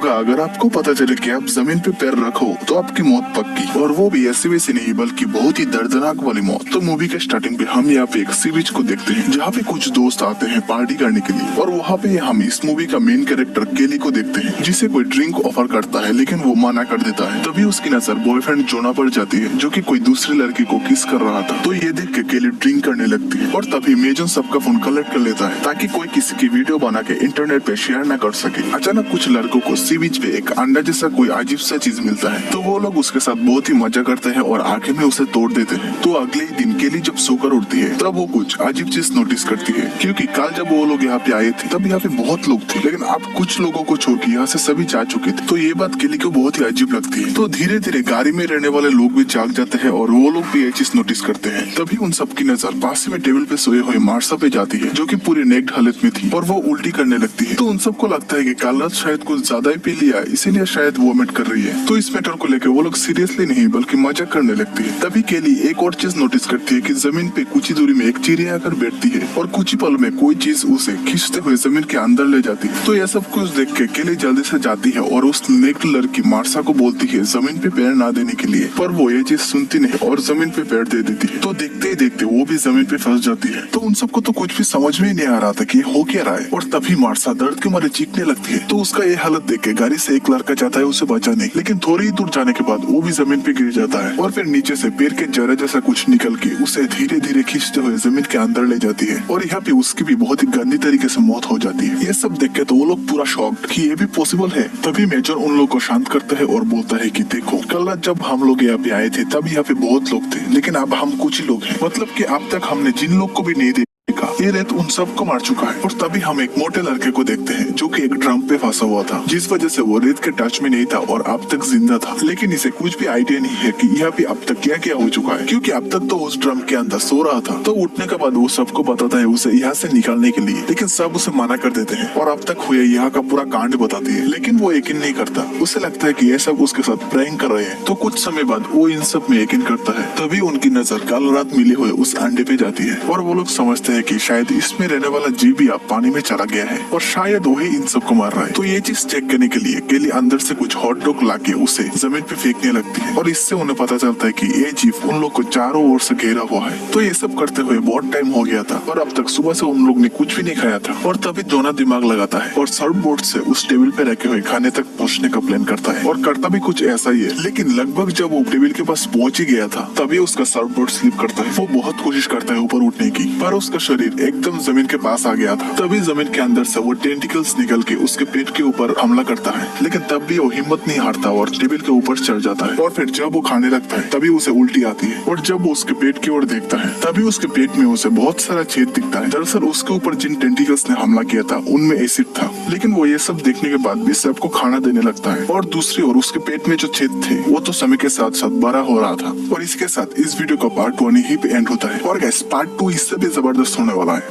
होगा अगर आपको पता चले कि आप जमीन पे पैर रखो तो आपकी मौत पक्की, और वो भी ऐसी वैसी नहीं बल्कि बहुत ही दर्दनाक वाली मौत। तो मूवी के स्टार्टिंग पे हम यहाँ पे एक सी बीच को देखते हैं जहाँ पे कुछ दोस्त आते हैं पार्टी करने के लिए, और वहाँ पे हम इस मूवी का मेन कैरेक्टर केली को देखते हैं जिसे कोई ड्रिंक ऑफर करता है लेकिन वो मना कर देता है। तभी उसकी नजर बॉयफ्रेंड जोना पर जाती है जो कि कोई दूसरी लड़की को किस कर रहा था। तो ये देख के केली ड्रिंक करने लगती है और तभी मेजन सबका फोन कलेक्ट कर लेता है ताकि कोई किसी की वीडियो बना के इंटरनेट पे शेयर न कर सके। अचानक कुछ लड़कों को सी बीच पे एक अंडा जैसा कोई अजीब सा चीज मिलता है, तो वो लोग उसके साथ बहुत ही मजा करते हैं और आगे में उसे तोड़ देते हैं। तो अगले ही दिन केली जब सोकर उठती है तब वो कुछ अजीब चीज नोटिस करती है, क्योंकि कल जब वो लोग यहाँ पे आए थे तब यहाँ पे बहुत लोग थे, लेकिन अब कुछ लोगों को छोड़ के यहाँ से सभी जा चुके थे। तो ये बात केली को बहुत ही अजीब लगती है। तो धीरे धीरे गाड़ी में रहने वाले लोग भी जाग जाते हैं और वो लोग भी ये चीज नोटिस करते हैं। तभी उन सबकी नजर पास में टेबल पे सोए हुए मार्सा पे जाती है जो कि पूरी नेक्ड हालत में थी और वो उल्टी करने लगती है। तो उन सबको लगता है कि कल रात शायद कुछ ज्यादा ही पी लिया इसीलिए शायद वोमिट कर रही है। तो इस मैटर को लेकर वो लोग सीरियसली नहीं बल्कि मजाक करने लगती है। तभी केली एक और चीज नोटिस करती है कि जमीन पे कुछ ही दूरी में एक चिड़िया आकर बैठती है और कुछ ही पल में कोई चीज उसे खींचते हुए जमीन के अंदर ले जाती है। तो यह सब कुछ देख के केली जल्दी से जाती है और उस नेक्ड लड़की मार्सा को बोलती है जमीन पे पैर ना देने के लिए, पर वो ये चीज सुनती नहीं और जमीन पे पैर दे देती है। तो देखते ही देखते वो भी जमीन पे फंस जाती है। तो उन सबको तो कुछ भी समझ में ही नहीं आ रहा था कि हो क्या रहा है, और तभी मार्सा दर्द के मारे चीखने लगती है। तो उसका ये हालत देख के गाड़ी से एक लड़का जाता है उसे बचाने, लेकिन थोड़ी ही दूर जाने के बाद वो भी जमीन पे गिर जाता है और फिर नीचे से पैर के जरा जैसा कुछ निकल के उसे धीरे धीरे खींचते हुए जमीन के अंदर ले जाती है, और यहाँ पे उसकी भी बहुत ही गंदी तरीके से मौत हो जाती है। ये सब देख के तो वो लोग पूरा शॉक्ड कि ये भी पॉसिबल है। तभी मेजर उन लोगों को शांत करता है और बोलता है कि देखो, कल रात जब हम लोग यहाँ पे आए थे तब यहाँ पे बहुत लोग थे, लेकिन अब हम कुछ ही लोग हैं। मतलब कि अब तक हमने जिन लोग को भी नहीं देखा ये रेत उन सबको मार चुका है। और तभी हम एक मोटे लड़के को देखते हैं जो कि एक ड्रम पे फंसा हुआ था, जिस वजह से वो रेत के टच में नहीं था और अब तक जिंदा था। लेकिन इसे कुछ भी आइडिया नहीं है कि यहाँ पे अब तक क्या क्या हो चुका है, क्योंकि अब तक तो उस ड्रम के अंदर सो रहा था। तो उठने के बाद वो सबको बताता है उसे यहाँ से निकालने के लिए, लेकिन सब उसे मना कर देते हैं और अब तक हुए यहाँ का पूरा कांड बताती है। लेकिन वो यकीन नहीं करता, उसे लगता है कि ये सब उसके साथ प्रैंक कर रहे हैं। तो कुछ समय बाद वो इन सब में यकीन करता है। तभी उनकी नजर कल रात मिले हुए उस अंडे पे जाती है और वो लोग समझते हैं कि शायद इसमें रहने वाला जीव भी अब पानी में चला गया है और शायद वही इन सबको मार रहा है। तो ये चीज चेक करने के लिए केली अंदर से कुछ हॉट डॉग लाके उसे जमीन पे फेंकने लगती है, और इससे उन्हें पता चलता है कि ये जीव उन लोग को चारों ओर से घेरा हुआ है। तो ये सब करते हुए बहुत टाइम हो गया था और अब तक सुबह से उन लोग ने कुछ भी नहीं खाया था। और तभी जोना दिमाग लगाता है और सर्फ बोर्ड से उस टेबल पे रखे हुए खाने तक पहुँचने का प्लान करता है, और करता भी कुछ ऐसा ही है। लेकिन लगभग जब वो टेबल के पास पहुंच ही गया था तभी उसका सर्फ बोर्ड स्लिप करता है। वो बहुत कोशिश करता है ऊपर उठने की, पर उसका शरीर एकदम जमीन के पास आ गया था। तभी जमीन के अंदर से वो टेंटिकल्स निकल के उसके पेट के ऊपर हमला करता है, लेकिन तब भी वो हिम्मत नहीं हारता और टेबल के ऊपर चढ़ जाता है। और फिर जब वो खाने लगता है तभी उसे उल्टी आती है, और जब वो उसके पेट की ओर देखता है तभी उसके पेट में उसे बहुत सारा छेद दिखता है। दरअसल उसके ऊपर जिन टेंटिकल्स ने हमला किया था उनमें एसिड था। लेकिन वो ये सब देखने के बाद भी सबको खाना देने लगता है, और दूसरी ओर उसके पेट में जो छेद थे वो तो समय के साथ साथ बड़ा हो रहा था। और इसके साथ इस वीडियो का पार्ट 1 यहीं पे एंड होता है, और गाइस पार्ट 2 इससे भी जबरदस्त होने वाला है।